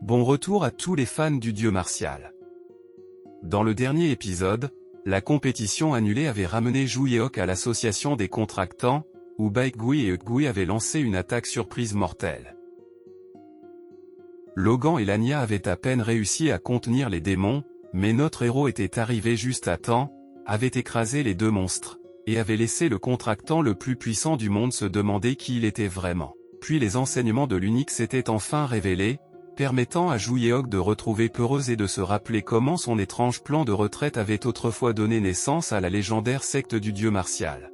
Bon retour à tous les fans du dieu martial. Dans le dernier épisode, la compétition annulée avait ramené Ju Yeok à l'association des contractants, où Baekgui et Eukgui avaient lancé une attaque surprise mortelle. Logan et Lanya avaient à peine réussi à contenir les démons, mais notre héros était arrivé juste à temps, avait écrasé les deux monstres, et avait laissé le contractant le plus puissant du monde se demander qui il était vraiment. Puis les enseignements de l'unique s'étaient enfin révélés, permettant à Ju Yeok de retrouver Peureuse et de se rappeler comment son étrange plan de retraite avait autrefois donné naissance à la légendaire secte du dieu martial.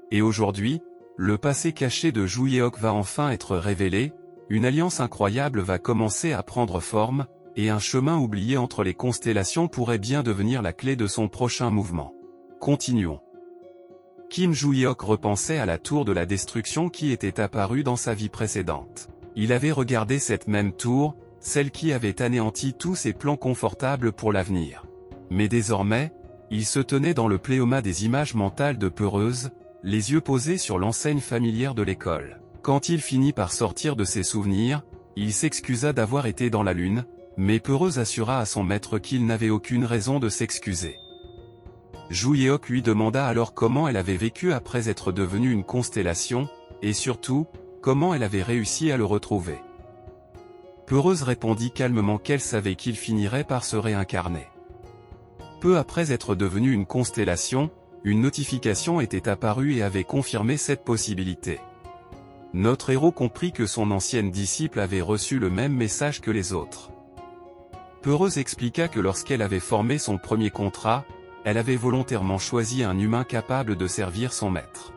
Et aujourd'hui, le passé caché de Ju Yeok va enfin être révélé, une alliance incroyable va commencer à prendre forme, et un chemin oublié entre les constellations pourrait bien devenir la clé de son prochain mouvement. Continuons. Kim Ju Yeok repensait à la tour de la destruction qui était apparue dans sa vie précédente. Il avait regardé cette même tour, celle qui avait anéanti tous ses plans confortables pour l'avenir. Mais désormais, il se tenait dans le pléoma des images mentales de Peureuse, les yeux posés sur l'enseigne familière de l'école. Quand il finit par sortir de ses souvenirs, il s'excusa d'avoir été dans la lune, mais Peureuse assura à son maître qu'il n'avait aucune raison de s'excuser. Ju Yeok lui demanda alors comment elle avait vécu après être devenue une constellation, et surtout, comment elle avait réussi à le retrouver. Peureuse répondit calmement qu'elle savait qu'il finirait par se réincarner. Peu après être devenue une constellation, une notification était apparue et avait confirmé cette possibilité. Notre héros comprit que son ancienne disciple avait reçu le même message que les autres. Peureuse expliqua que lorsqu'elle avait formé son premier contrat, elle avait volontairement choisi un humain capable de servir son maître.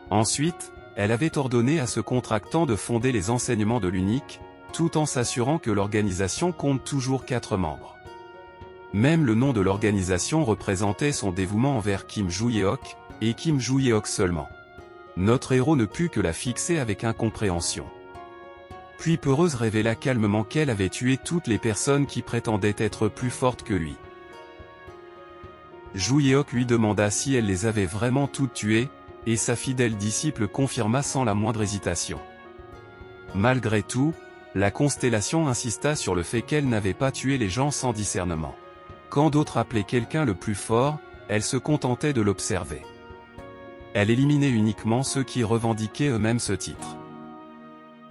Ensuite, elle avait ordonné à ce contractant de fonder les enseignements de l'unique, tout en s'assurant que l'organisation compte toujours 4 membres. Même le nom de l'organisation représentait son dévouement envers Kim Ju Yeok, et Kim Ju Yeok seulement. Notre héros ne put que la fixer avec incompréhension. Puis Peureuse révéla calmement qu'elle avait tué toutes les personnes qui prétendaient être plus fortes que lui. Ju Yeok lui demanda si elle les avait vraiment toutes tuées, et sa fidèle disciple confirma sans la moindre hésitation. Malgré tout, la constellation insista sur le fait qu'elle n'avait pas tué les gens sans discernement. Quand d'autres appelaient quelqu'un le plus fort, elle se contentait de l'observer. Elle éliminait uniquement ceux qui revendiquaient eux-mêmes ce titre.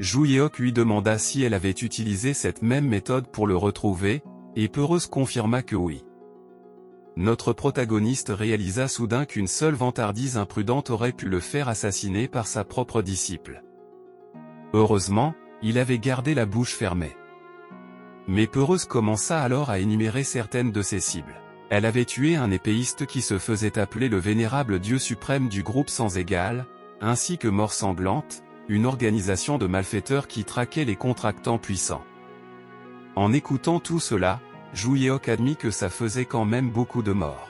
Ju Yeok lui demanda si elle avait utilisé cette même méthode pour le retrouver, et Peureuse confirma que oui. Notre protagoniste réalisa soudain qu'une seule vantardise imprudente aurait pu le faire assassiner par sa propre disciple. Heureusement, il avait gardé la bouche fermée. Mais Peureuse commença alors à énumérer certaines de ses cibles. Elle avait tué un épéiste qui se faisait appeler le vénérable dieu suprême du groupe sans égal, ainsi que Mort Sanglante, une organisation de malfaiteurs qui traquait les contractants puissants. En écoutant tout cela, Ju Yeok admit que ça faisait quand même beaucoup de morts.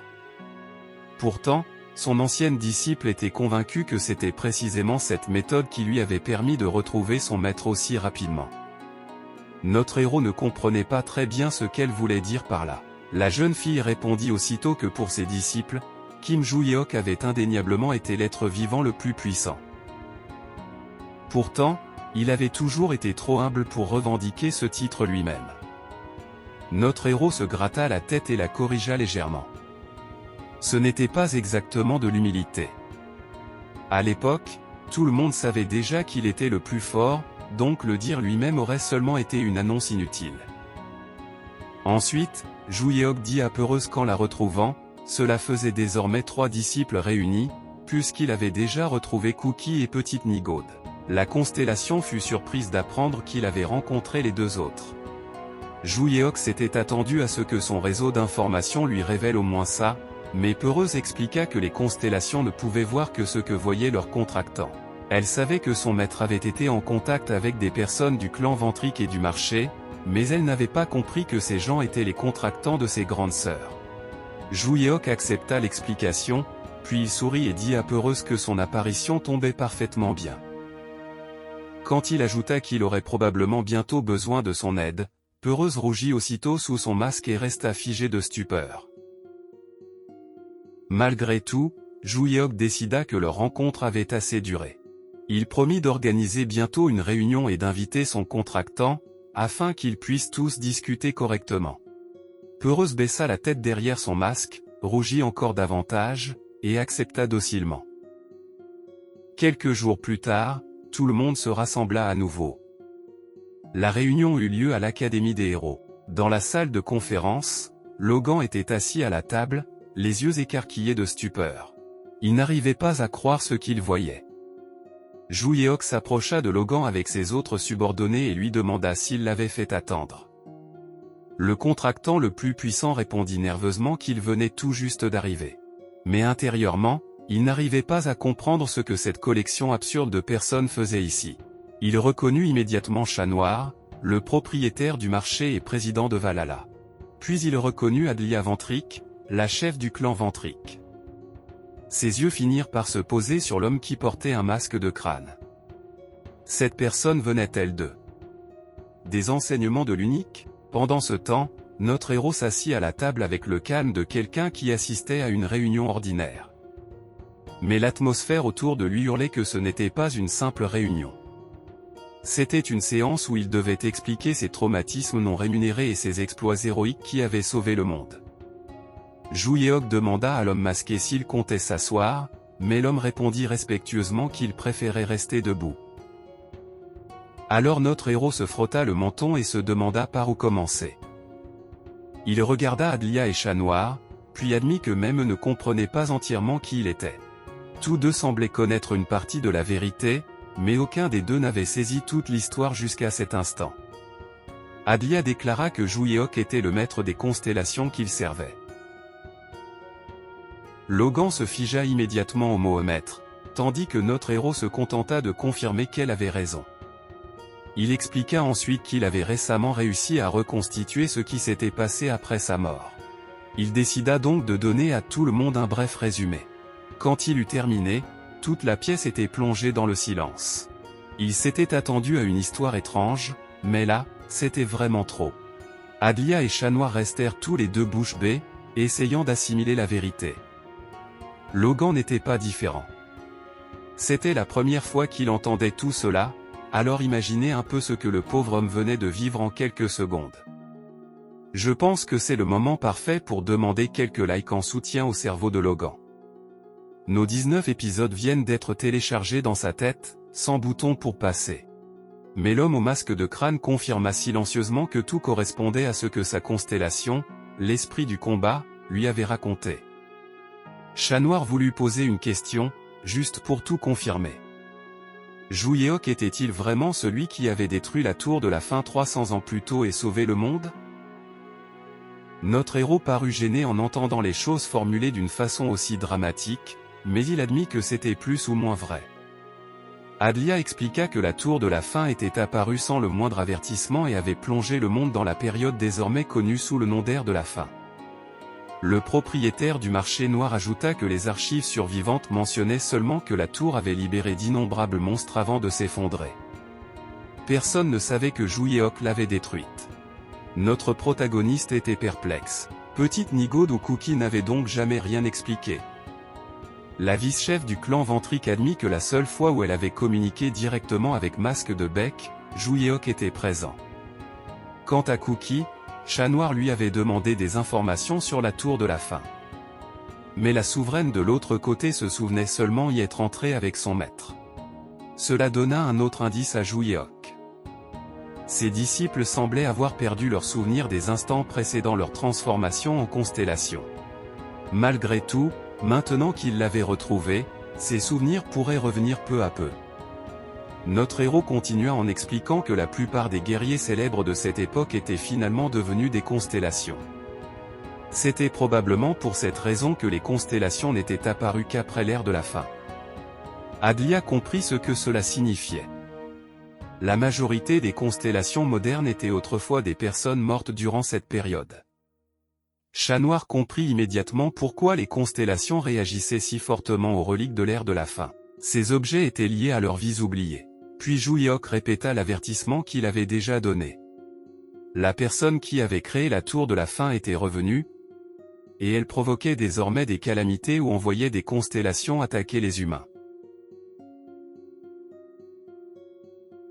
Pourtant, son ancienne disciple était convaincue que c'était précisément cette méthode qui lui avait permis de retrouver son maître aussi rapidement. Notre héros ne comprenait pas très bien ce qu'elle voulait dire par là. La jeune fille répondit aussitôt que pour ses disciples, Kim Ju Yeok avait indéniablement été l'être vivant le plus puissant. Pourtant, il avait toujours été trop humble pour revendiquer ce titre lui-même. Notre héros se gratta la tête et la corrigea légèrement. Ce n'était pas exactement de l'humilité. À l'époque, tout le monde savait déjà qu'il était le plus fort, donc le dire lui-même aurait seulement été une annonce inutile. Ensuite, Ju Yeok dit à Peureuse qu'en la retrouvant, cela faisait désormais 3 disciples réunis, puisqu'il avait déjà retrouvé Cookie et Petite Nigaude. La constellation fut surprise d'apprendre qu'il avait rencontré les 2 autres. Ju Yeok s'était attendu à ce que son réseau d'informations lui révèle au moins ça, mais Peureuse expliqua que les constellations ne pouvaient voir que ce que voyaient leurs contractants. Elle savait que son maître avait été en contact avec des personnes du clan Ventrique et du marché, mais elle n'avait pas compris que ces gens étaient les contractants de ses grandes sœurs. Ju Yeok accepta l'explication, puis il sourit et dit à Peureuse que son apparition tombait parfaitement bien. Quand il ajouta qu'il aurait probablement bientôt besoin de son aide, Peureuse rougit aussitôt sous son masque et resta figée de stupeur. Malgré tout, Ju Yeok décida que leur rencontre avait assez duré. Il promit d'organiser bientôt une réunion et d'inviter son contractant, afin qu'ils puissent tous discuter correctement. Peureuse baissa la tête derrière son masque, rougit encore davantage, et accepta docilement. Quelques jours plus tard, tout le monde se rassembla à nouveau. La réunion eut lieu à l'Académie des héros. Dans la salle de conférence, Logan était assis à la table, les yeux écarquillés de stupeur. Il n'arrivait pas à croire ce qu'il voyait. Ju-Yeok s'approcha de Logan avec ses autres subordonnés et lui demanda s'il l'avait fait attendre. Le contractant le plus puissant répondit nerveusement qu'il venait tout juste d'arriver. Mais intérieurement, il n'arrivait pas à comprendre ce que cette collection absurde de personnes faisait ici. Il reconnut immédiatement Chat Noir, le propriétaire du marché et président de Valhalla. Puis il reconnut Adlia Ventric, la chef du clan Ventric. Ses yeux finirent par se poser sur l'homme qui portait un masque de crâne. Cette personne venait-elle des enseignements de l'unique? Pendant ce temps, notre héros s'assit à la table avec le calme de quelqu'un qui assistait à une réunion ordinaire. Mais l'atmosphère autour de lui hurlait que ce n'était pas une simple réunion. C'était une séance où il devait expliquer ses traumatismes non rémunérés et ses exploits héroïques qui avaient sauvé le monde. Ju-Yeok demanda à l'homme masqué s'il comptait s'asseoir, mais l'homme répondit respectueusement qu'il préférait rester debout. Alors notre héros se frotta le menton et se demanda par où commencer. Il regarda Adlia et Chat Noir, puis admit qu'eux-mêmes ne comprenaient pas entièrement qui il était. Tous deux semblaient connaître une partie de la vérité, mais aucun des deux n'avait saisi toute l'histoire jusqu'à cet instant. Adlia déclara que Ju-Yeok était le maître des constellations qu'il servait. Logan se figea immédiatement au mot maître, tandis que notre héros se contenta de confirmer qu'elle avait raison. Il expliqua ensuite qu'il avait récemment réussi à reconstituer ce qui s'était passé après sa mort. Il décida donc de donner à tout le monde un bref résumé. Quand il eut terminé, toute la pièce était plongée dans le silence. Il s'était attendu à une histoire étrange, mais là, c'était vraiment trop. Adlia et Chat Noir restèrent tous les deux bouche bée, essayant d'assimiler la vérité. Logan n'était pas différent. C'était la première fois qu'il entendait tout cela, alors imaginez un peu ce que le pauvre homme venait de vivre en quelques secondes. Je pense que c'est le moment parfait pour demander quelques likes en soutien au cerveau de Logan. Nos 19 épisodes viennent d'être téléchargés dans sa tête, sans bouton pour passer. Mais l'homme au masque de crâne confirma silencieusement que tout correspondait à ce que sa constellation, l'esprit du combat, lui avait raconté. Chat Noir voulut poser une question, juste pour tout confirmer. Ju-Yeok était-il vraiment celui qui avait détruit la tour de la fin 300 ans plus tôt et sauvé le monde? Notre héros parut gêné en entendant les choses formulées d'une façon aussi dramatique, mais il admit que c'était plus ou moins vrai. Adlia expliqua que la tour de la fin était apparue sans le moindre avertissement et avait plongé le monde dans la période désormais connue sous le nom d'ère de la fin. Le propriétaire du marché noir ajouta que les archives survivantes mentionnaient seulement que la tour avait libéré d'innombrables monstres avant de s'effondrer. Personne ne savait que Ju-Yeok l'avait détruite. Notre protagoniste était perplexe. Petite Nigaude ou Cookie n'avait donc jamais rien expliqué. La vice-chef du clan Ventric admit que la seule fois où elle avait communiqué directement avec Masque de Bec, Ju-Yeok était présent. Quant à Cookie, Chat Noir lui avait demandé des informations sur la tour de la fin. Mais la souveraine de l'autre côté se souvenait seulement y être entrée avec son maître. Cela donna un autre indice à Ju-Yeok. Ses disciples semblaient avoir perdu leur souvenir des instants précédant leur transformation en constellation. Malgré tout, maintenant qu'il l'avait retrouvé, ses souvenirs pourraient revenir peu à peu. Notre héros continua en expliquant que la plupart des guerriers célèbres de cette époque étaient finalement devenus des constellations. C'était probablement pour cette raison que les constellations n'étaient apparues qu'après l'ère de la fin. Adlia comprit ce que cela signifiait. La majorité des constellations modernes étaient autrefois des personnes mortes durant cette période. Chat Noir comprit immédiatement pourquoi les constellations réagissaient si fortement aux reliques de l'ère de la fin. Ces objets étaient liés à leurs vies oubliées. Puis Ju-Yeok répéta l'avertissement qu'il avait déjà donné. La personne qui avait créé la tour de la fin était revenue, et elle provoquait désormais des calamités ou envoyait des constellations attaquer les humains.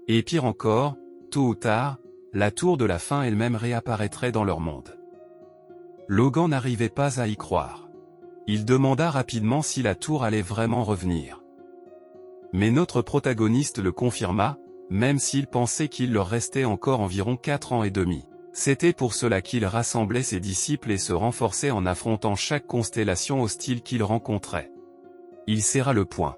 Et pire encore, tôt ou tard, la tour de la fin elle-même réapparaîtrait dans leur monde. Logan n'arrivait pas à y croire. Il demanda rapidement si la tour allait vraiment revenir. Mais notre protagoniste le confirma, même s'il pensait qu'il leur restait encore environ 4 ans et demi. C'était pour cela qu'il rassemblait ses disciples et se renforçait en affrontant chaque constellation hostile qu'il rencontrait. Il serra le poing.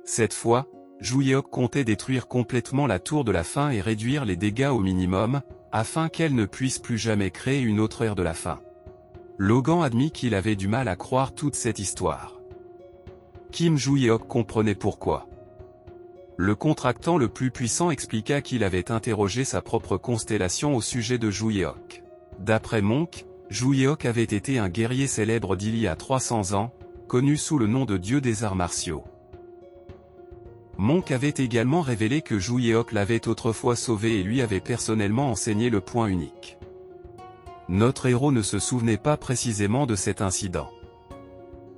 Cette fois, Juyeok comptait détruire complètement la tour de la fin et réduire les dégâts au minimum, afin qu'elle ne puisse plus jamais créer une autre ère de la fin. Logan admit qu'il avait du mal à croire toute cette histoire. Kim Juyeok comprenait pourquoi. Le contractant le plus puissant expliqua qu'il avait interrogé sa propre constellation au sujet de Juyeok. D'après Monk, Juyeok avait été un guerrier célèbre d'il y a 300 ans, connu sous le nom de dieu des arts martiaux. Monk avait également révélé que Juyeok l'avait autrefois sauvé et lui avait personnellement enseigné le point unique. Notre héros ne se souvenait pas précisément de cet incident.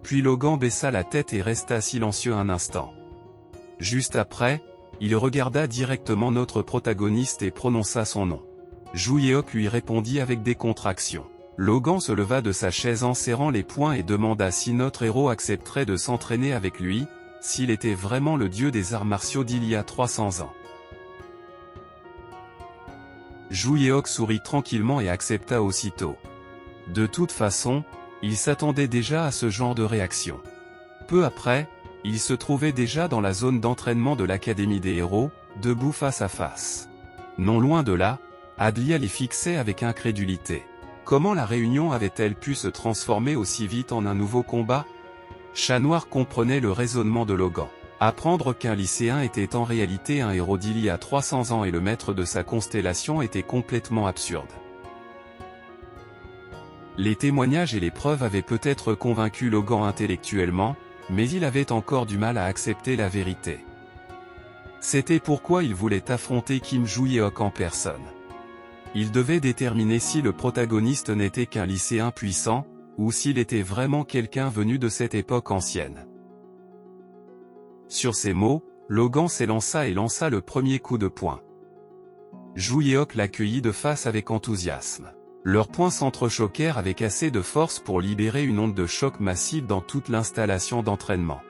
Puis Logan baissa la tête et resta silencieux un instant. Juste après, il regarda directement notre protagoniste et prononça son nom. Juyeok lui répondit avec des contractions. Logan se leva de sa chaise en serrant les poings et demanda si notre héros accepterait de s'entraîner avec lui, s'il était vraiment le dieu des arts martiaux d'il y a 300 ans. Juyeok sourit tranquillement et accepta aussitôt. De toute façon, il s'attendait déjà à ce genre de réaction. Peu après, il se trouvait déjà dans la zone d'entraînement de l'Académie des héros, debout face à face. Non loin de là, Adlia les fixait avec incrédulité. Comment la réunion avait-elle pu se transformer aussi vite en un nouveau combat? Chat Noir comprenait le raisonnement de Logan. Apprendre qu'un lycéen était en réalité un héros d'il y a 300 ans et le maître de sa constellation était complètement absurde. Les témoignages et les preuves avaient peut-être convaincu Logan intellectuellement, mais il avait encore du mal à accepter la vérité. C'était pourquoi il voulait affronter Kim Juyeok en personne. Il devait déterminer si le protagoniste n'était qu'un lycéen puissant, ou s'il était vraiment quelqu'un venu de cette époque ancienne. Sur ces mots, Logan s'élança et lança le premier coup de poing. Juyeok l'accueillit de face avec enthousiasme. Leurs poings s'entrechoquèrent avec assez de force pour libérer une onde de choc massive dans toute l'installation d'entraînement.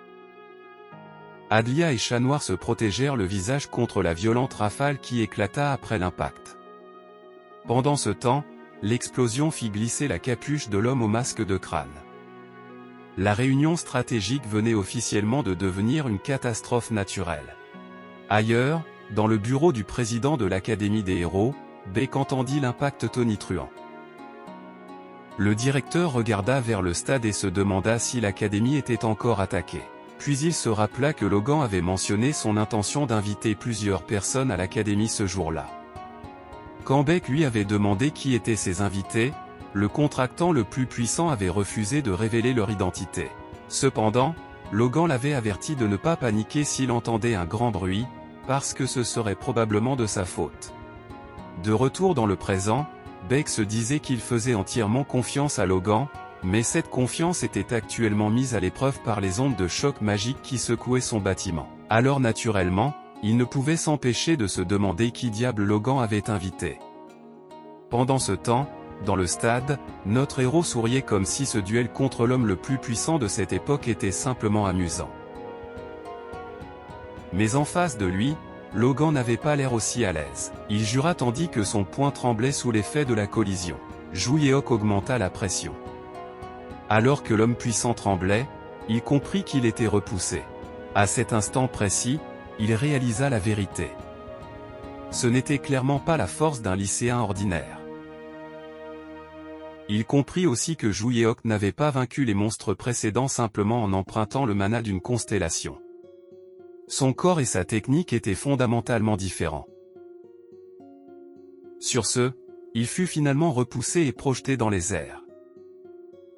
Adlia et Chat Noir se protégèrent le visage contre la violente rafale qui éclata après l'impact. Pendant ce temps, l'explosion fit glisser la capuche de l'homme au masque de crâne. La réunion stratégique venait officiellement de devenir une catastrophe naturelle. Ailleurs, dans le bureau du président de l'Académie des héros, Beck entendit l'impact tonitruant. Le directeur regarda vers le stade et se demanda si l'Académie était encore attaquée. Puis il se rappela que Logan avait mentionné son intention d'inviter plusieurs personnes à l'Académie ce jour-là. Quand Beck lui avait demandé qui étaient ses invités, le contractant le plus puissant avait refusé de révéler leur identité. Cependant, Logan l'avait averti de ne pas paniquer s'il entendait un grand bruit, parce que ce serait probablement de sa faute. De retour dans le présent, Beck se disait qu'il faisait entièrement confiance à Logan, mais cette confiance était actuellement mise à l'épreuve par les ondes de choc magique qui secouaient son bâtiment. Alors naturellement, il ne pouvait s'empêcher de se demander qui diable Logan avait invité. Pendant ce temps, dans le stade, notre héros souriait comme si ce duel contre l'homme le plus puissant de cette époque était simplement amusant. Mais en face de lui, Logan n'avait pas l'air aussi à l'aise. Il jura tandis que son poing tremblait sous l'effet de la collision. Juyeok augmenta la pression. Alors que l'homme puissant tremblait, il comprit qu'il était repoussé. À cet instant précis, il réalisa la vérité. Ce n'était clairement pas la force d'un lycéen ordinaire. Il comprit aussi que Juyeok n'avait pas vaincu les monstres précédents simplement en empruntant le mana d'une constellation. Son corps et sa technique étaient fondamentalement différents. Sur ce, il fut finalement repoussé et projeté dans les airs.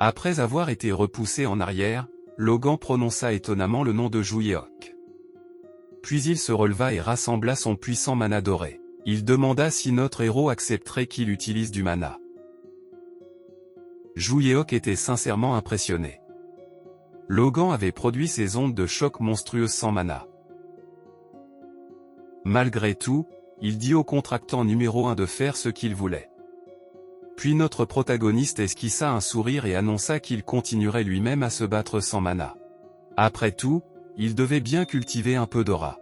Après avoir été repoussé en arrière, Logan prononça étonnamment le nom de Juyeok. Puis il se releva et rassembla son puissant mana doré. Il demanda si notre héros accepterait qu'il utilise du mana. Juyeok était sincèrement impressionné. Logan avait produit ces ondes de choc monstrueuses sans mana. Malgré tout, il dit au contractant numéro 1 de faire ce qu'il voulait. Puis notre protagoniste esquissa un sourire et annonça qu'il continuerait lui-même à se battre sans mana. Après tout, il devait bien cultiver un peu d'aura.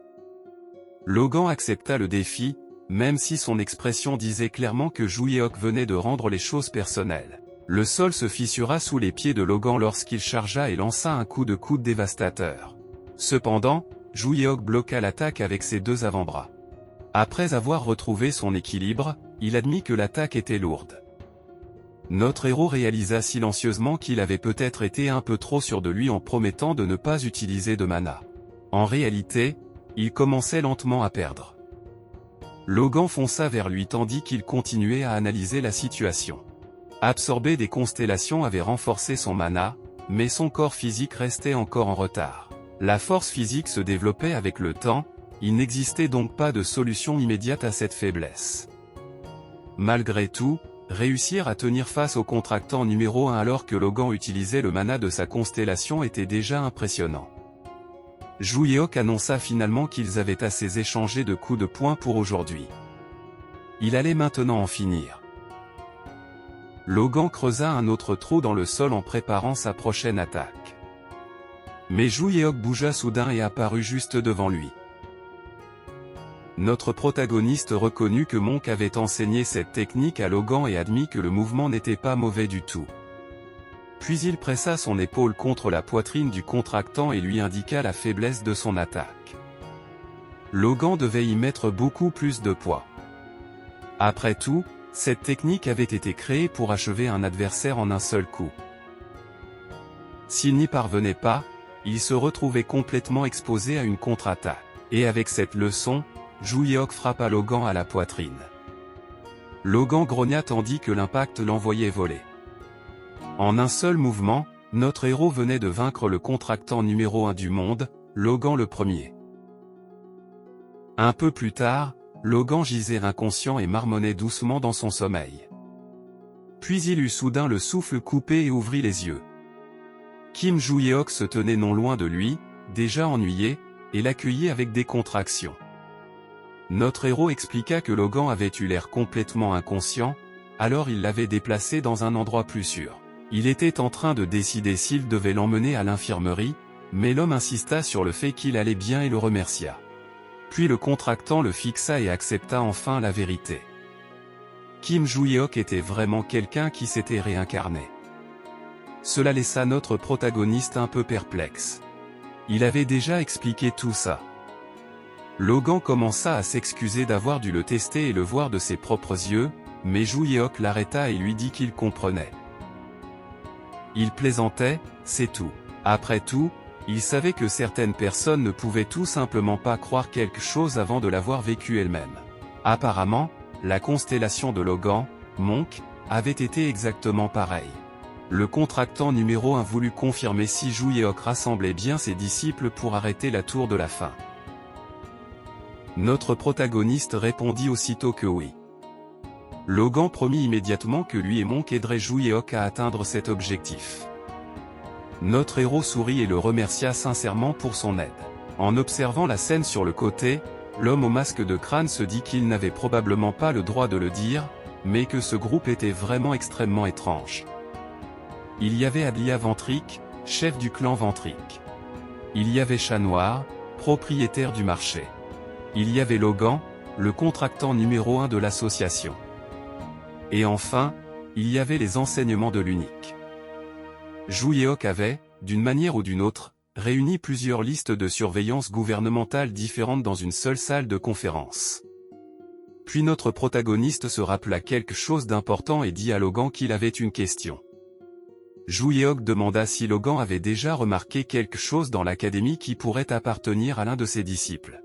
Logan accepta le défi, même si son expression disait clairement que Juyeok venait de rendre les choses personnelles. Le sol se fissura sous les pieds de Logan lorsqu'il chargea et lança un coup de coude dévastateur. Cependant, Juyeok bloqua l'attaque avec ses deux avant-bras. Après avoir retrouvé son équilibre, il admit que l'attaque était lourde. Notre héros réalisa silencieusement qu'il avait peut-être été un peu trop sûr de lui en promettant de ne pas utiliser de mana. En réalité, il commençait lentement à perdre. Logan fonça vers lui tandis qu'il continuait à analyser la situation. Absorber des constellations avait renforcé son mana, mais son corps physique restait encore en retard. La force physique se développait avec le temps, il n'existait donc pas de solution immédiate à cette faiblesse. Malgré tout, réussir à tenir face au contractant numéro 1 alors que Logan utilisait le mana de sa constellation était déjà impressionnant. Juyeok annonça finalement qu'ils avaient assez échangé de coups de poing pour aujourd'hui. Il allait maintenant en finir. Logan creusa un autre trou dans le sol en préparant sa prochaine attaque. Mais Juyeok bougea soudain et apparut juste devant lui. Notre protagoniste reconnut que Monk avait enseigné cette technique à Logan et admit que le mouvement n'était pas mauvais du tout. Puis il pressa son épaule contre la poitrine du contractant et lui indiqua la faiblesse de son attaque. Logan devait y mettre beaucoup plus de poids. Après tout, cette technique avait été créée pour achever un adversaire en un seul coup. S'il n'y parvenait pas, il se retrouvait complètement exposé à une contre-attaque. Et avec cette leçon, Juyeok frappa Logan à la poitrine. Logan grogna tandis que l'impact l'envoyait voler. En un seul mouvement, notre héros venait de vaincre le contractant numéro 1 du monde, Logan le premier. Un peu plus tard, Logan gisait inconscient et marmonnait doucement dans son sommeil. Puis il eut soudain le souffle coupé et ouvrit les yeux. Kim Juyeok se tenait non loin de lui, déjà ennuyé, et l'accueillit avec des contractions. Notre héros expliqua que Logan avait eu l'air complètement inconscient, alors il l'avait déplacé dans un endroit plus sûr. Il était en train de décider s'il devait l'emmener à l'infirmerie, mais l'homme insista sur le fait qu'il allait bien et le remercia. Puis le contractant le fixa et accepta enfin la vérité. Kim Juyeok était vraiment quelqu'un qui s'était réincarné. Cela laissa notre protagoniste un peu perplexe. Il avait déjà expliqué tout ça. Logan commença à s'excuser d'avoir dû le tester et le voir de ses propres yeux, mais Juyeok l'arrêta et lui dit qu'il comprenait. Il plaisantait, c'est tout. Après tout, il savait que certaines personnes ne pouvaient tout simplement pas croire quelque chose avant de l'avoir vécu elles-mêmes. Apparemment, la constellation de Logan, Monk, avait été exactement pareille. Le contractant numéro 1 voulut confirmer si Juyeok rassemblait bien ses disciples pour arrêter la tour de la fin. Notre protagoniste répondit aussitôt que oui. Logan promit immédiatement que lui et Monk aideraient Juyeok à atteindre cet objectif. Notre héros sourit et le remercia sincèrement pour son aide. En observant la scène sur le côté, l'homme au masque de crâne se dit qu'il n'avait probablement pas le droit de le dire, mais que ce groupe était vraiment extrêmement étrange. Il y avait Adlia Ventric, chef du clan Ventric. Il y avait Chat Noir, propriétaire du marché. Il y avait Logan, le contractant numéro 1 de l'association. Et enfin, il y avait les enseignements de l'unique. Juyeok avait, d'une manière ou d'une autre, réuni plusieurs listes de surveillance gouvernementale différentes dans une seule salle de conférence. Puis notre protagoniste se rappela quelque chose d'important et dit à Logan qu'il avait une question. Juyeok demanda si Logan avait déjà remarqué quelque chose dans l'académie qui pourrait appartenir à l'un de ses disciples.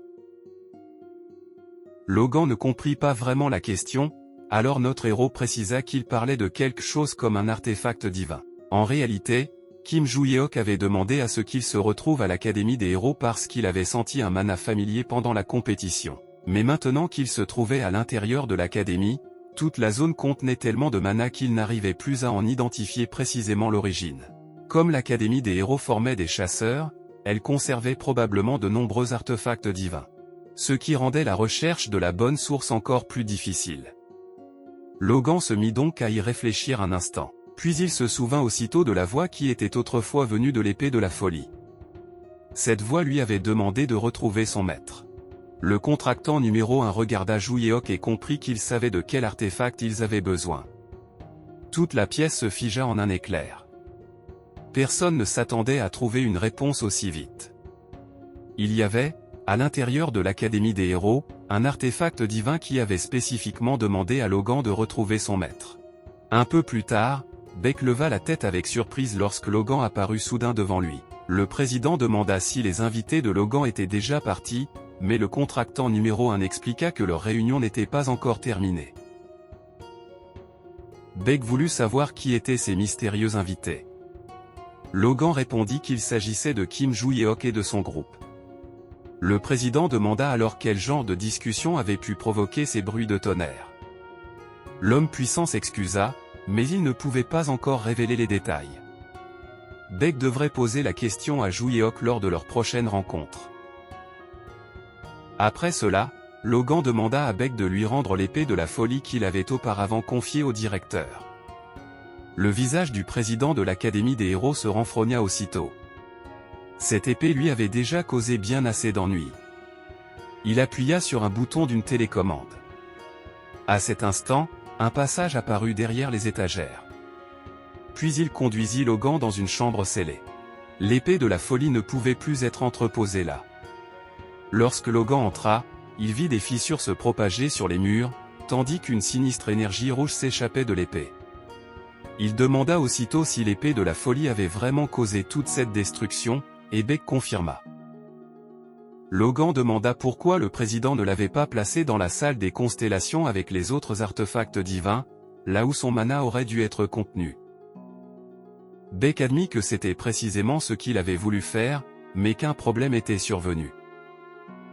Logan ne comprit pas vraiment la question, alors notre héros précisa qu'il parlait de quelque chose comme un artefact divin. En réalité, Kim Juyeok avait demandé à ce qu'il se retrouve à l'Académie des héros parce qu'il avait senti un mana familier pendant la compétition. Mais maintenant qu'il se trouvait à l'intérieur de l'Académie, toute la zone contenait tellement de mana qu'il n'arrivait plus à en identifier précisément l'origine. Comme l'Académie des héros formait des chasseurs, elle conservait probablement de nombreux artefacts divins. ce qui rendait la recherche de la bonne source encore plus difficile. Logan se mit donc à y réfléchir un instant. Puis il se souvint aussitôt de la voix qui était autrefois venue de l'épée de la folie. Cette voix lui avait demandé de retrouver son maître. Le contractant numéro 1 regarda Juyeok et comprit qu'il savait de quel artefact ils avaient besoin. Toute la pièce se figea en un éclair. Personne ne s'attendait à trouver une réponse aussi vite. Il y avait, à l'intérieur de l'Académie des héros, un artefact divin qui avait spécifiquement demandé à Logan de retrouver son maître. Un peu plus tard, Beck leva la tête avec surprise lorsque Logan apparut soudain devant lui. Le président demanda si les invités de Logan étaient déjà partis, mais le contractant numéro 1 expliqua que leur réunion n'était pas encore terminée. Beck voulut savoir qui étaient ces mystérieux invités. Logan répondit qu'il s'agissait de Kim Juyeok et de son groupe. Le président demanda alors quel genre de discussion avait pu provoquer ces bruits de tonnerre. L'homme puissant s'excusa, mais il ne pouvait pas encore révéler les détails. Beck devrait poser la question à Juyeok lors de leur prochaine rencontre. Après cela, Logan demanda à Beck de lui rendre l'épée de la folie qu'il avait auparavant confiée au directeur. Le visage du président de l'Académie des héros se renfrogna aussitôt. Cette épée lui avait déjà causé bien assez d'ennuis. Il appuya sur un bouton d'une télécommande. À cet instant, un passage apparut derrière les étagères. Puis il conduisit Logan dans une chambre scellée. L'épée de la folie ne pouvait plus être entreposée là. Lorsque Logan entra, il vit des fissures se propager sur les murs, tandis qu'une sinistre énergie rouge s'échappait de l'épée. Il demanda aussitôt si l'épée de la folie avait vraiment causé toute cette destruction, et Beck confirma. Logan demanda pourquoi le président ne l'avait pas placé dans la salle des constellations avec les autres artefacts divins, là où son mana aurait dû être contenu. Beck admit que c'était précisément ce qu'il avait voulu faire, mais qu'un problème était survenu.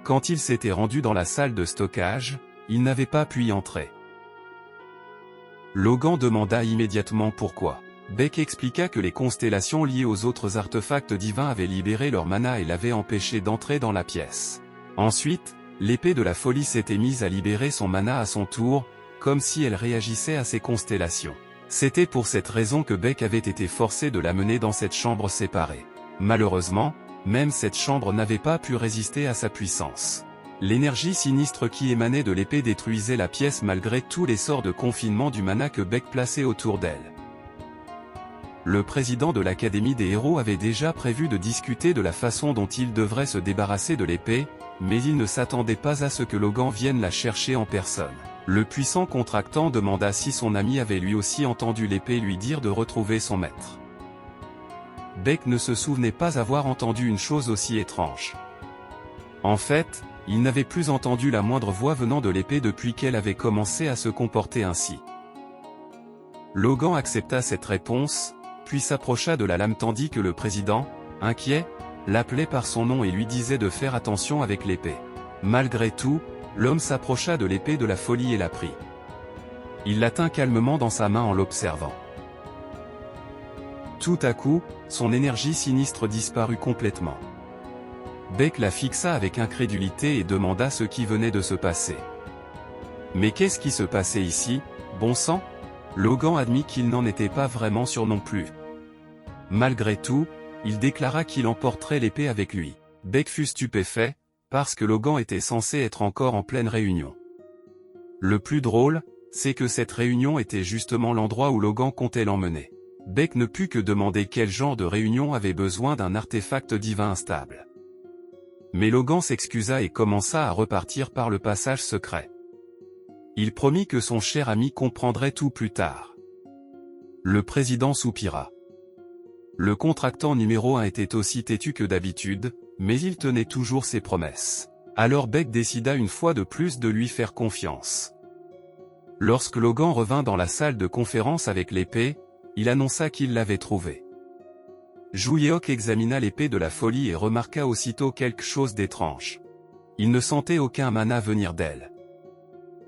Quand il s'était rendu dans la salle de stockage, il n'avait pas pu y entrer. Logan demanda immédiatement pourquoi. Beck expliqua que les constellations liées aux autres artefacts divins avaient libéré leur mana et l'avaient empêché d'entrer dans la pièce. Ensuite, l'épée de la folie s'était mise à libérer son mana à son tour, comme si elle réagissait à ces constellations. C'était pour cette raison que Beck avait été forcé de l'amener dans cette chambre séparée. Malheureusement, même cette chambre n'avait pas pu résister à sa puissance. L'énergie sinistre qui émanait de l'épée détruisait la pièce malgré tous les sorts de confinement du mana que Beck plaçait autour d'elle. Le président de l'Académie des héros avait déjà prévu de discuter de la façon dont il devrait se débarrasser de l'épée, mais il ne s'attendait pas à ce que Logan vienne la chercher en personne. Le puissant contractant demanda si son ami avait lui aussi entendu l'épée lui dire de retrouver son maître. Beck ne se souvenait pas avoir entendu une chose aussi étrange. En fait, il n'avait plus entendu la moindre voix venant de l'épée depuis qu'elle avait commencé à se comporter ainsi. Logan accepta cette réponse, puis s'approcha de la lame tandis que le président, inquiet, l'appelait par son nom et lui disait de faire attention avec l'épée. Malgré tout, l'homme s'approcha de l'épée de la folie et la prit. Il la tint calmement dans sa main en l'observant. Tout à coup, son énergie sinistre disparut complètement. Beck la fixa avec incrédulité et demanda ce qui venait de se passer. Mais qu'est-ce qui se passait ici, bon sang ? Logan admit qu'il n'en était pas vraiment sûr non plus. Malgré tout, il déclara qu'il emporterait l'épée avec lui. Beck fut stupéfait, parce que Logan était censé être encore en pleine réunion. Le plus drôle, c'est que cette réunion était justement l'endroit où Logan comptait l'emmener. Beck ne put que demander quel genre de réunion avait besoin d'un artefact divin instable. Mais Logan s'excusa et commença à repartir par le passage secret. Il promit que son cher ami comprendrait tout plus tard. Le président soupira. Le contractant numéro 1 était aussi têtu que d'habitude, mais il tenait toujours ses promesses. Alors Beck décida une fois de plus de lui faire confiance. Lorsque Logan revint dans la salle de conférence avec l'épée, il annonça qu'il l'avait trouvée. Juyeok examina l'épée de la folie et remarqua aussitôt quelque chose d'étrange. Il ne sentait aucun mana venir d'elle.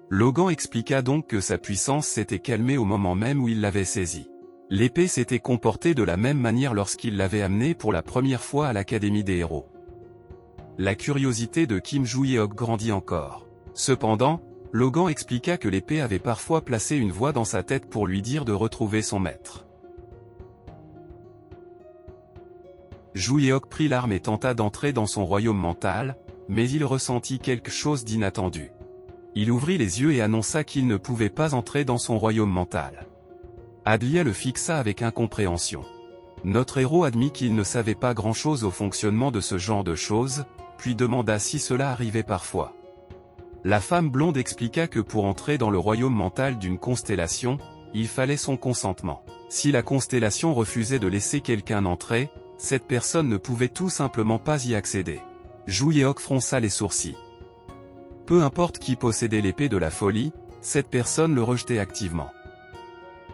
Logan expliqua donc que sa puissance s'était calmée au moment même où il l'avait saisie. L'épée s'était comportée de la même manière lorsqu'il l'avait amenée pour la première fois à l'Académie des héros. La curiosité de Kim Joo-yeok grandit encore. Cependant, Logan expliqua que l'épée avait parfois placé une voix dans sa tête pour lui dire de retrouver son maître. Joo-yeok prit l'arme et tenta d'entrer dans son royaume mental, mais il ressentit quelque chose d'inattendu. Il ouvrit les yeux et annonça qu'il ne pouvait pas entrer dans son royaume mental. Adlia le fixa avec incompréhension. Notre héros admit qu'il ne savait pas grand-chose au fonctionnement de ce genre de choses, puis demanda si cela arrivait parfois. La femme blonde expliqua que pour entrer dans le royaume mental d'une constellation, il fallait son consentement. Si la constellation refusait de laisser quelqu'un entrer, cette personne ne pouvait tout simplement pas y accéder. Joo-yeok fronça les sourcils. Peu importe qui possédait l'épée de la folie, cette personne le rejetait activement.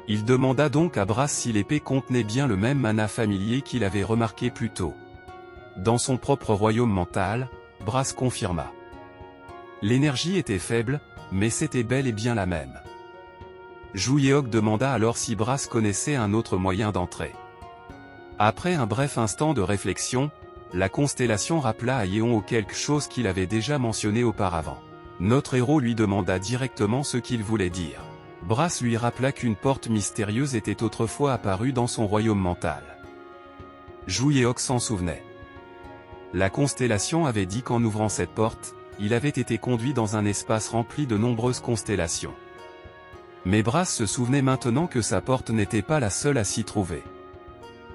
Il demanda donc à Brass si l'épée contenait bien le même mana familier qu'il avait remarqué plus tôt. Dans son propre royaume mental, Brass confirma. L'énergie était faible, mais c'était bel et bien la même. Joo-yeok demanda alors si Brass connaissait un autre moyen d'entrer. Après un bref instant de réflexion, la constellation rappela à Yeon quelque chose qu'il avait déjà mentionné auparavant. Notre héros lui demanda directement ce qu'il voulait dire. Brass lui rappela qu'une porte mystérieuse était autrefois apparue dans son royaume mental. Joo-yeok s'en souvenait. La constellation avait dit qu'en ouvrant cette porte, il avait été conduit dans un espace rempli de nombreuses constellations. Mais Brass se souvenait maintenant que sa porte n'était pas la seule à s'y trouver.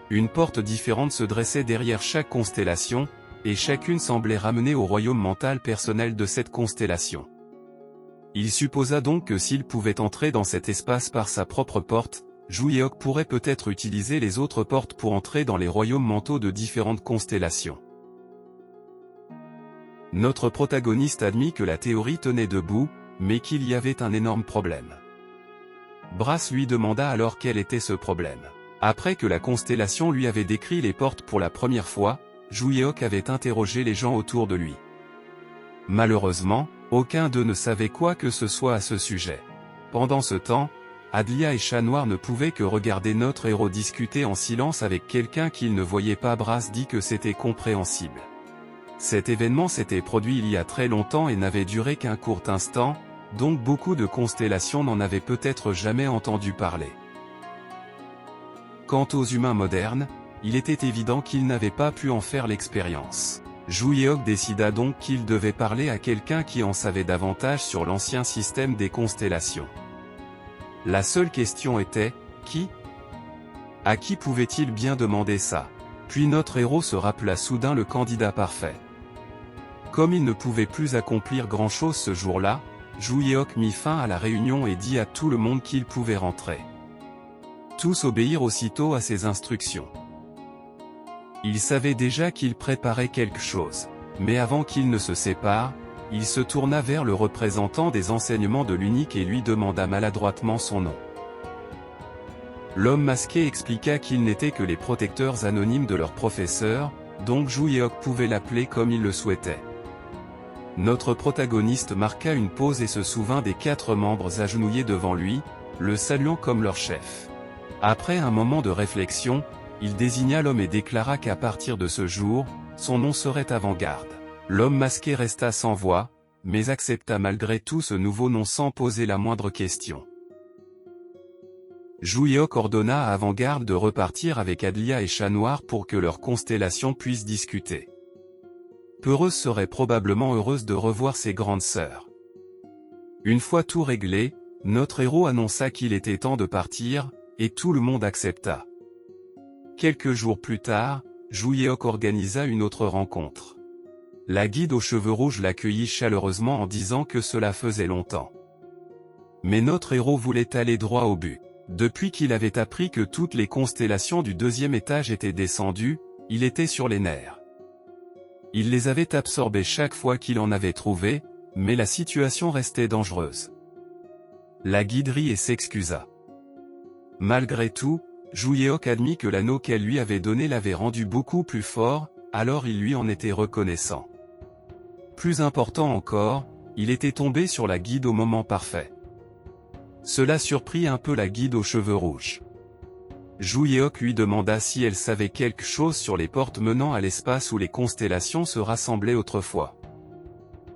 Une porte différente se dressait derrière chaque constellation, et chacune semblait ramener au royaume mental personnel de cette constellation. Il supposa donc que s'il pouvait entrer dans cet espace par sa propre porte, Joo-yeok pourrait peut-être utiliser les autres portes pour entrer dans les royaumes mentaux de différentes constellations. Notre protagoniste admit que la théorie tenait debout, mais qu'il y avait un énorme problème. Brass lui demanda alors quel était ce problème. Après que la constellation lui avait décrit les portes pour la première fois, Joo-yeok avait interrogé les gens autour de lui. Malheureusement, aucun d'eux ne savait quoi que ce soit à ce sujet. Pendant ce temps, Adlia et Chat Noir ne pouvaient que regarder notre héros discuter en silence avec quelqu'un qu'ils ne voyaient pas. Brass dit que c'était compréhensible. Cet événement s'était produit il y a très longtemps et n'avait duré qu'un court instant, donc beaucoup de constellations n'en avaient peut-être jamais entendu parler. Quant aux humains modernes, il était évident qu'ils n'avaient pas pu en faire l'expérience. Joo-yeok décida donc qu'il devait parler à quelqu'un qui en savait davantage sur l'ancien système des constellations. La seule question était, qui ? À qui pouvait-il bien demander ça ? Puis notre héros se rappela soudain le candidat parfait. Comme il ne pouvait plus accomplir grand-chose ce jour-là, Joo-yeok mit fin à la réunion et dit à tout le monde qu'il pouvait rentrer. Tous obéirent aussitôt à ses instructions. Il savait déjà qu'il préparait quelque chose, mais avant qu'il ne se sépare, il se tourna vers le représentant des enseignements de l'Unique et lui demanda maladroitement son nom. L'homme masqué expliqua qu'ils n'étaient que les protecteurs anonymes de leur professeur, donc Joo-yeok pouvait l'appeler comme il le souhaitait. Notre protagoniste marqua une pause et se souvint des 4 membres agenouillés devant lui, le saluant comme leur chef. Après un moment de réflexion, il désigna l'homme et déclara qu'à partir de ce jour, son nom serait Avant-Garde. L'homme masqué resta sans voix, mais accepta malgré tout ce nouveau nom sans poser la moindre question. Joo-yeok ordonna à Avant-Garde de repartir avec Adlia et Chat Noir pour que leur constellation puisse discuter. Peureuse serait probablement heureuse de revoir ses grandes sœurs. Une fois tout réglé, notre héros annonça qu'il était temps de partir, et tout le monde accepta. Quelques jours plus tard, Joo-yeok organisa une autre rencontre. La guide aux cheveux rouges l'accueillit chaleureusement en disant que cela faisait longtemps. Mais notre héros voulait aller droit au but. Depuis qu'il avait appris que toutes les constellations du 2e étage étaient descendues, il était sur les nerfs. Il les avait absorbées chaque fois qu'il en avait trouvé, mais la situation restait dangereuse. La guide rit et s'excusa. Malgré tout, Joo-yeok admit que l'anneau qu'elle lui avait donné l'avait rendu beaucoup plus fort, alors il lui en était reconnaissant. Plus important encore, il était tombé sur la guide au moment parfait. Cela surprit un peu la guide aux cheveux rouges. Jouyeok lui demanda si elle savait quelque chose sur les portes menant à l'espace où les constellations se rassemblaient autrefois.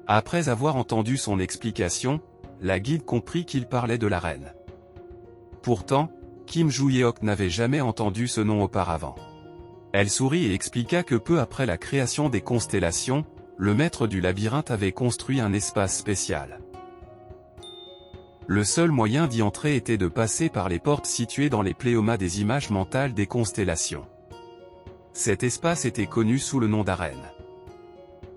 Après avoir entendu son explication, la guide comprit qu'il parlait de la reine. Pourtant, Kim Jouyeok n'avait jamais entendu ce nom auparavant. Elle sourit et expliqua que peu après la création des constellations, le maître du labyrinthe avait construit un espace spécial. Le seul moyen d'y entrer était de passer par les portes situées dans les pléomas des images mentales des constellations. Cet espace était connu sous le nom d'arène.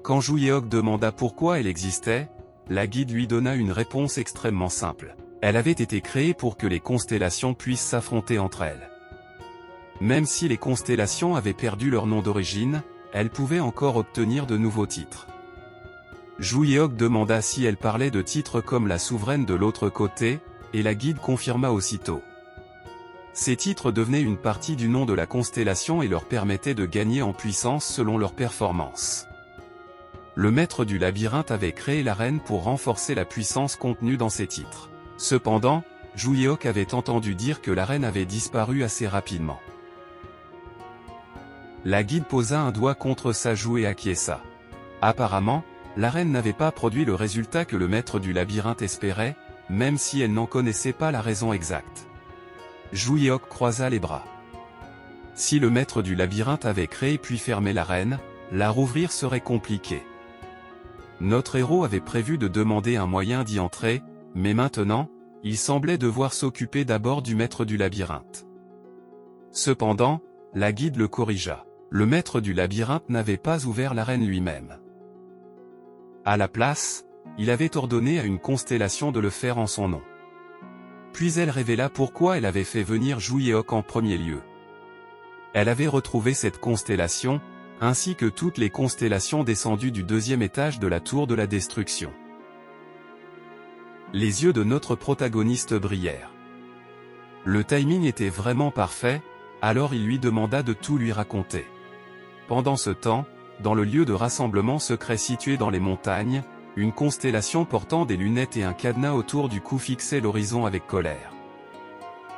Quand Jouyeok demanda pourquoi elle existait, la guide lui donna une réponse extrêmement simple. Elle avait été créée pour que les constellations puissent s'affronter entre elles. Même si les constellations avaient perdu leur nom d'origine, elles pouvaient encore obtenir de nouveaux titres. Jouyeok demanda si elle parlait de titres comme la souveraine de l'autre côté, et la guide confirma aussitôt. Ces titres devenaient une partie du nom de la constellation et leur permettaient de gagner en puissance selon leur performance. Le maître du labyrinthe avait créé l'arène pour renforcer la puissance contenue dans ces titres. Cependant, Jouyeok avait entendu dire que l'arène avait disparu assez rapidement. La guide posa un doigt contre sa joue et acquiesça. Apparemment, l'arène n'avait pas produit le résultat que le maître du labyrinthe espérait, même si elle n'en connaissait pas la raison exacte. Jouyeok croisa les bras. Si le maître du labyrinthe avait créé puis fermé l'arène, la rouvrir serait compliqué. Notre héros avait prévu de demander un moyen d'y entrer, mais maintenant, il semblait devoir s'occuper d'abord du maître du labyrinthe. Cependant, la guide le corrigea. Le maître du labyrinthe n'avait pas ouvert l'arène lui-même. À la place, il avait ordonné à une constellation de le faire en son nom. Puis elle révéla pourquoi elle avait fait venir Jouyeok en premier lieu. Elle avait retrouvé cette constellation, ainsi que toutes les constellations descendues du deuxième étage de la tour de la destruction. Les yeux de notre protagoniste brillèrent. Le timing était vraiment parfait, alors il lui demanda de tout lui raconter. Pendant ce temps, dans le lieu de rassemblement secret situé dans les montagnes, une constellation portant des lunettes et un cadenas autour du cou fixait l'horizon avec colère.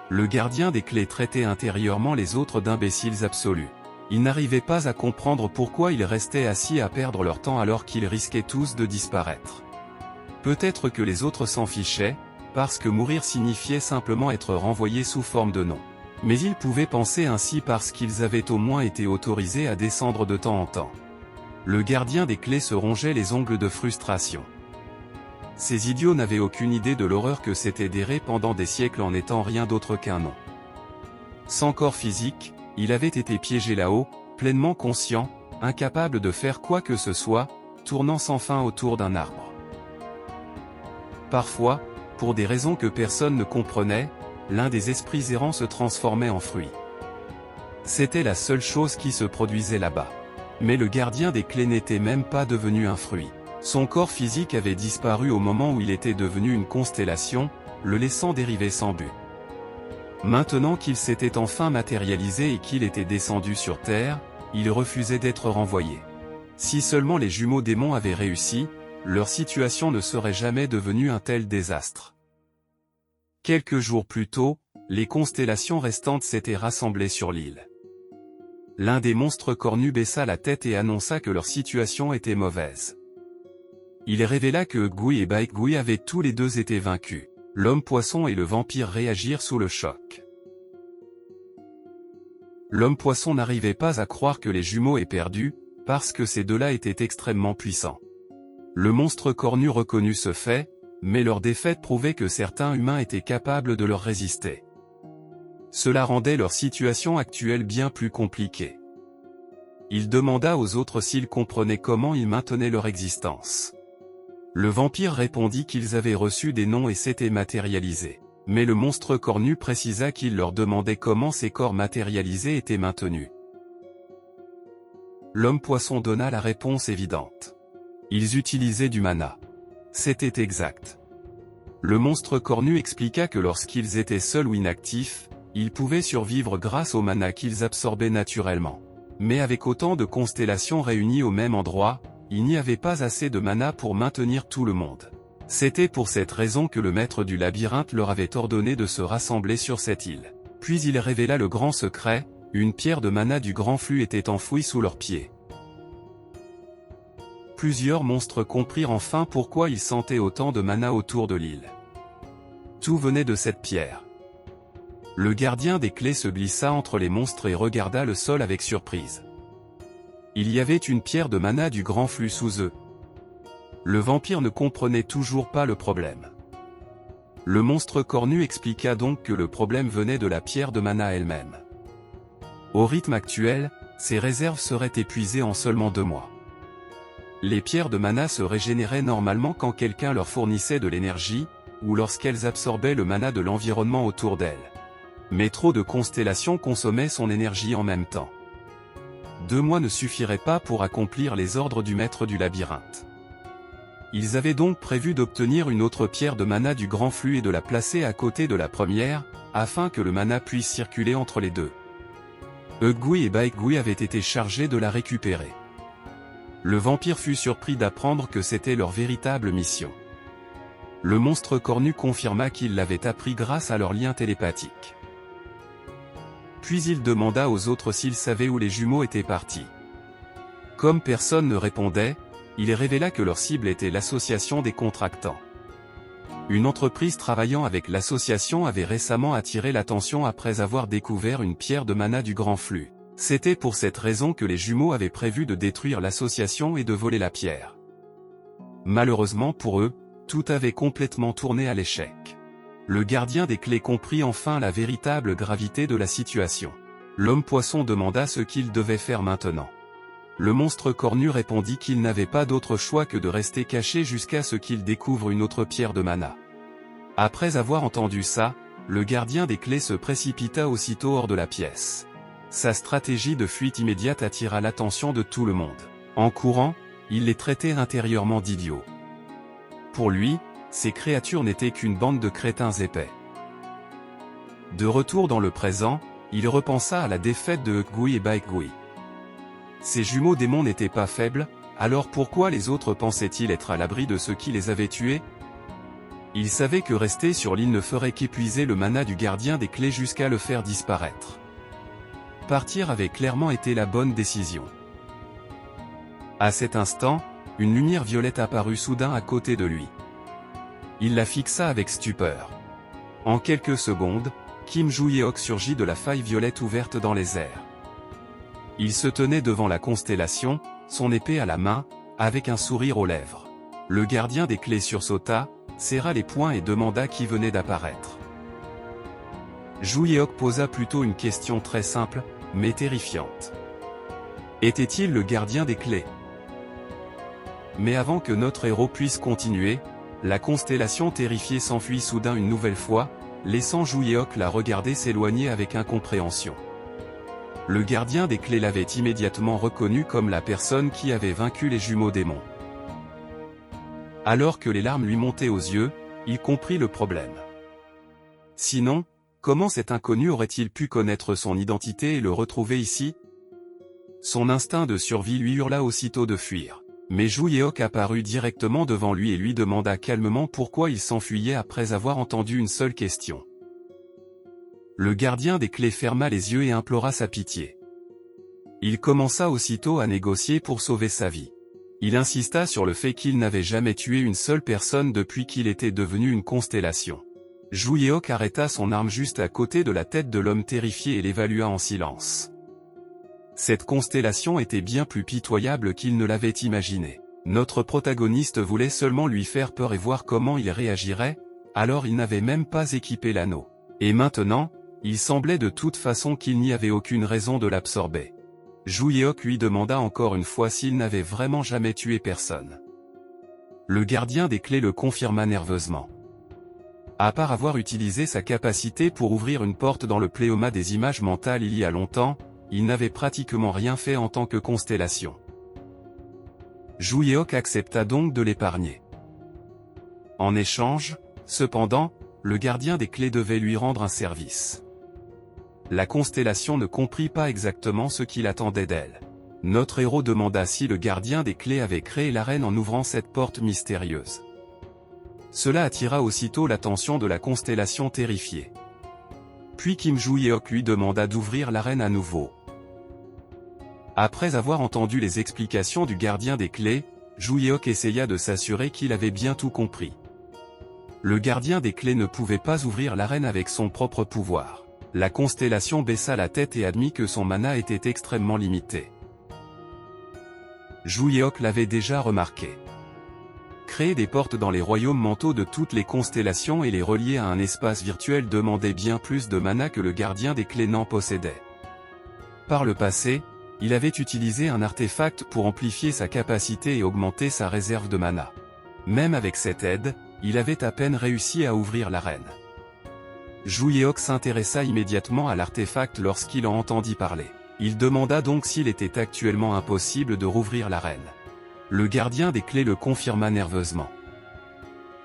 Le gardien des clés traitait intérieurement les autres d'imbéciles absolus. Ils n'arrivaient pas à comprendre pourquoi ils restaient assis à perdre leur temps alors qu'ils risquaient tous de disparaître. Peut-être que les autres s'en fichaient, parce que mourir signifiait simplement être renvoyé sous forme de nom. Mais ils pouvaient penser ainsi parce qu'ils avaient au moins été autorisés à descendre de temps en temps. Le gardien des clés se rongeait les ongles de frustration. Ces idiots n'avaient aucune idée de l'horreur que c'était d'errer pendant des siècles en n'étant rien d'autre qu'un nom. Sans corps physique, il avait été piégé là-haut, pleinement conscient, incapable de faire quoi que ce soit, tournant sans fin autour d'un arbre. Parfois, pour des raisons que personne ne comprenait, l'un des esprits errants se transformait en fruit. C'était la seule chose qui se produisait là-bas. Mais le gardien des clés n'était même pas devenu un fruit. Son corps physique avait disparu au moment où il était devenu une constellation, le laissant dériver sans but. Maintenant qu'il s'était enfin matérialisé et qu'il était descendu sur Terre, il refusait d'être renvoyé. Si seulement les jumeaux démons avaient réussi, leur situation ne serait jamais devenue un tel désastre. Quelques jours plus tôt, les constellations restantes s'étaient rassemblées sur l'île. L'un des monstres cornus baissa la tête et annonça que leur situation était mauvaise. Il révéla que Gui et Baekgui avaient tous les deux été vaincus. L'homme-poisson et le vampire réagirent sous le choc. L'homme-poisson n'arrivait pas à croire que les jumeaux aient perdu, parce que ces deux-là étaient extrêmement puissants. Le monstre cornu reconnut ce fait, mais leur défaite prouvait que certains humains étaient capables de leur résister. Cela rendait leur situation actuelle bien plus compliquée. Il demanda aux autres s'ils comprenaient comment ils maintenaient leur existence. Le vampire répondit qu'ils avaient reçu des noms et s'étaient matérialisés. Mais le monstre cornu précisa qu'il leur demandait comment ces corps matérialisés étaient maintenus. L'homme-poisson donna la réponse évidente. Ils utilisaient du mana. C'était exact. Le monstre cornu expliqua que lorsqu'ils étaient seuls ou inactifs, ils pouvaient survivre grâce au mana qu'ils absorbaient naturellement. Mais avec autant de constellations réunies au même endroit, il n'y avait pas assez de mana pour maintenir tout le monde. C'était pour cette raison que le maître du labyrinthe leur avait ordonné de se rassembler sur cette île. Puis il révéla le grand secret, une pierre de mana du grand flux était enfouie sous leurs pieds. Plusieurs monstres comprirent enfin pourquoi ils sentaient autant de mana autour de l'île. Tout venait de cette pierre. Le gardien des clés se glissa entre les monstres et regarda le sol avec surprise. Il y avait une pierre de mana du grand flux sous eux. Le vampire ne comprenait toujours pas le problème. Le monstre cornu expliqua donc que le problème venait de la pierre de mana elle-même. Au rythme actuel, ses réserves seraient épuisées en seulement 2 mois. Les pierres de mana se régénéraient normalement quand quelqu'un leur fournissait de l'énergie, ou lorsqu'elles absorbaient le mana de l'environnement autour d'elles. Mais trop de constellations consommaient son énergie en même temps. 2 mois ne suffiraient pas pour accomplir les ordres du maître du labyrinthe. Ils avaient donc prévu d'obtenir une autre pierre de mana du grand flux et de la placer à côté de la première, afin que le mana puisse circuler entre les deux. Ugui et Baekgui avaient été chargés de la récupérer. Le vampire fut surpris d'apprendre que c'était leur véritable mission. Le monstre cornu confirma qu'ils l'avaient appris grâce à leur lien télépathique. Puis il demanda aux autres s'ils savaient où les jumeaux étaient partis. Comme personne ne répondait, il révéla que leur cible était l'association des contractants. Une entreprise travaillant avec l'association avait récemment attiré l'attention après avoir découvert une pierre de mana du grand flux. C'était pour cette raison que les jumeaux avaient prévu de détruire l'association et de voler la pierre. Malheureusement pour eux, tout avait complètement tourné à l'échec. Le gardien des clés comprit enfin la véritable gravité de la situation. L'homme-poisson demanda ce qu'il devait faire maintenant. Le monstre cornu répondit qu'il n'avait pas d'autre choix que de rester caché jusqu'à ce qu'il découvre une autre pierre de mana. Après avoir entendu ça, le gardien des clés se précipita aussitôt hors de la pièce. Sa stratégie de fuite immédiate attira l'attention de tout le monde. En courant, il les traitait intérieurement d'idiots. Pour lui, ces créatures n'étaient qu'une bande de crétins épais. De retour dans le présent, il repensa à la défaite de Ugui et Baekgui. Ces jumeaux démons n'étaient pas faibles, alors pourquoi les autres pensaient-ils être à l'abri de ceux qui les avaient tués? Il savait que rester sur l'île ne ferait qu'épuiser le mana du gardien des clés jusqu'à le faire disparaître. Partir avait clairement été la bonne décision. À cet instant, une lumière violette apparut soudain à côté de lui. Il la fixa avec stupeur. En quelques secondes, Kim Joo-yeok surgit de la faille violette ouverte dans les airs. Il se tenait devant la constellation, son épée à la main, avec un sourire aux lèvres. Le gardien des clés sursauta, serra les poings et demanda qui venait d'apparaître. Joo-yeok posa plutôt une question très simple, mais terrifiante. Était-il le gardien des clés? Mais avant que notre héros puisse continuer, la constellation terrifiée s'enfuit soudain une nouvelle fois, laissant Joo-yeok la regarder s'éloigner avec incompréhension. Le gardien des clés l'avait immédiatement reconnu comme la personne qui avait vaincu les jumeaux démons. Alors que les larmes lui montaient aux yeux, il comprit le problème. Sinon, comment cet inconnu aurait-il pu connaître son identité et le retrouver ici? Son instinct de survie lui hurla aussitôt de fuir. Mais Joo-yeok apparut directement devant lui et lui demanda calmement pourquoi il s'enfuyait après avoir entendu une seule question. Le gardien des clés ferma les yeux et implora sa pitié. Il commença aussitôt à négocier pour sauver sa vie. Il insista sur le fait qu'il n'avait jamais tué une seule personne depuis qu'il était devenu une constellation. Joo-yeok arrêta son arme juste à côté de la tête de l'homme terrifié et l'évalua en silence. Cette constellation était bien plus pitoyable qu'il ne l'avait imaginé. Notre protagoniste voulait seulement lui faire peur et voir comment il réagirait, alors il n'avait même pas équipé l'anneau. Et maintenant, il semblait de toute façon qu'il n'y avait aucune raison de l'absorber. Joo-yeok lui demanda encore une fois s'il n'avait vraiment jamais tué personne. Le gardien des clés le confirma nerveusement. À part avoir utilisé sa capacité pour ouvrir une porte dans le pléoma des images mentales il y a longtemps, il n'avait pratiquement rien fait en tant que constellation. Joo-yeok accepta donc de l'épargner. En échange, cependant, le gardien des clés devait lui rendre un service. La constellation ne comprit pas exactement ce qu'il attendait d'elle. Notre héros demanda si le gardien des clés avait créé l'arène en ouvrant cette porte mystérieuse. Cela attira aussitôt l'attention de la constellation terrifiée. Puis Kim Joo-yeok lui demanda d'ouvrir l'arène à nouveau. Après avoir entendu les explications du gardien des clés, Joo-yeok essaya de s'assurer qu'il avait bien tout compris. Le gardien des clés ne pouvait pas ouvrir l'arène avec son propre pouvoir. La constellation baissa la tête et admit que son mana était extrêmement limité. Joo-yeok l'avait déjà remarqué. Créer des portes dans les royaumes mentaux de toutes les constellations et les relier à un espace virtuel demandait bien plus de mana que le gardien des clés n'en possédait. Par le passé, il avait utilisé un artefact pour amplifier sa capacité et augmenter sa réserve de mana. Même avec cette aide, il avait à peine réussi à ouvrir l'arène. Joo-yeok s'intéressa immédiatement à l'artefact lorsqu'il en entendit parler. Il demanda donc s'il était actuellement impossible de rouvrir l'arène. Le gardien des clés le confirma nerveusement.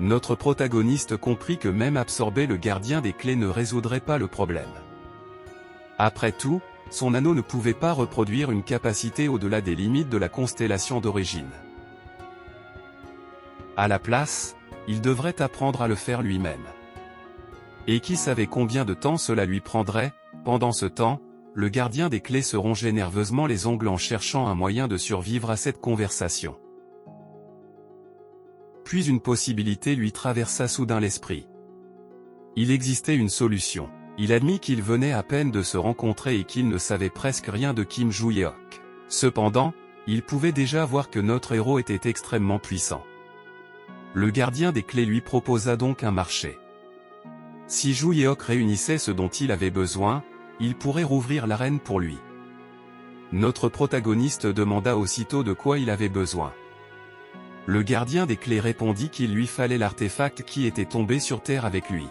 Notre protagoniste comprit que même absorber le gardien des clés ne résoudrait pas le problème. Après tout, son anneau ne pouvait pas reproduire une capacité au-delà des limites de la constellation d'origine. À la place, il devrait apprendre à le faire lui-même. Et qui savait combien de temps cela lui prendrait? Pendant ce temps, le gardien des clés se rongeait nerveusement les ongles en cherchant un moyen de survivre à cette conversation. Puis une possibilité lui traversa soudain l'esprit. Il existait une solution. Il admit qu'ils venaient à peine de se rencontrer et qu'il ne savait presque rien de Kim Joo-yeok. Cependant, il pouvait déjà voir que notre héros était extrêmement puissant. Le gardien des clés lui proposa donc un marché. Si Joo-yeok réunissait ce dont il avait besoin, il pourrait rouvrir l'arène pour lui. Notre protagoniste demanda aussitôt de quoi il avait besoin. Le gardien des clés répondit qu'il lui fallait l'artefact qui était tombé sur Terre avec lui.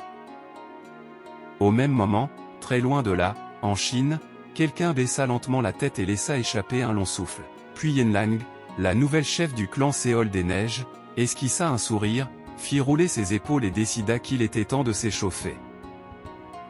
Au même moment, très loin de là, en Chine, quelqu'un baissa lentement la tête et laissa échapper un long souffle. Puis Yenlang, la nouvelle chef du clan Séol des Neiges, esquissa un sourire, fit rouler ses épaules et décida qu'il était temps de s'échauffer.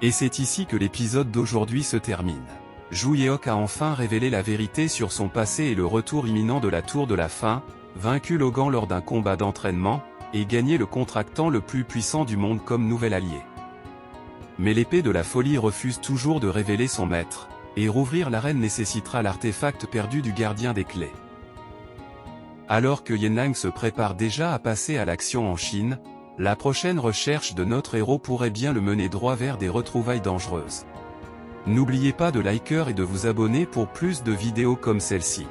Et c'est ici que l'épisode d'aujourd'hui se termine. Joo-yeok a enfin révélé la vérité sur son passé et le retour imminent de la Tour de la Fin, vaincu Logan lors d'un combat d'entraînement, et gagné le contractant le plus puissant du monde comme nouvel allié. Mais l'épée de la folie refuse toujours de révéler son maître, et rouvrir l'arène nécessitera l'artefact perdu du gardien des clés. Alors que Yenlang se prépare déjà à passer à l'action en Chine, la prochaine recherche de notre héros pourrait bien le mener droit vers des retrouvailles dangereuses. N'oubliez pas de liker et de vous abonner pour plus de vidéos comme celle-ci.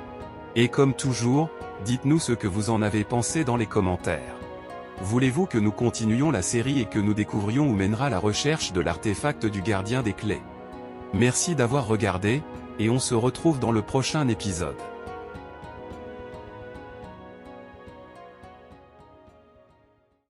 Et comme toujours, dites-nous ce que vous en avez pensé dans les commentaires. Voulez-vous que nous continuions la série et que nous découvrions où mènera la recherche de l'artefact du gardien des clés? Merci d'avoir regardé, et on se retrouve dans le prochain épisode.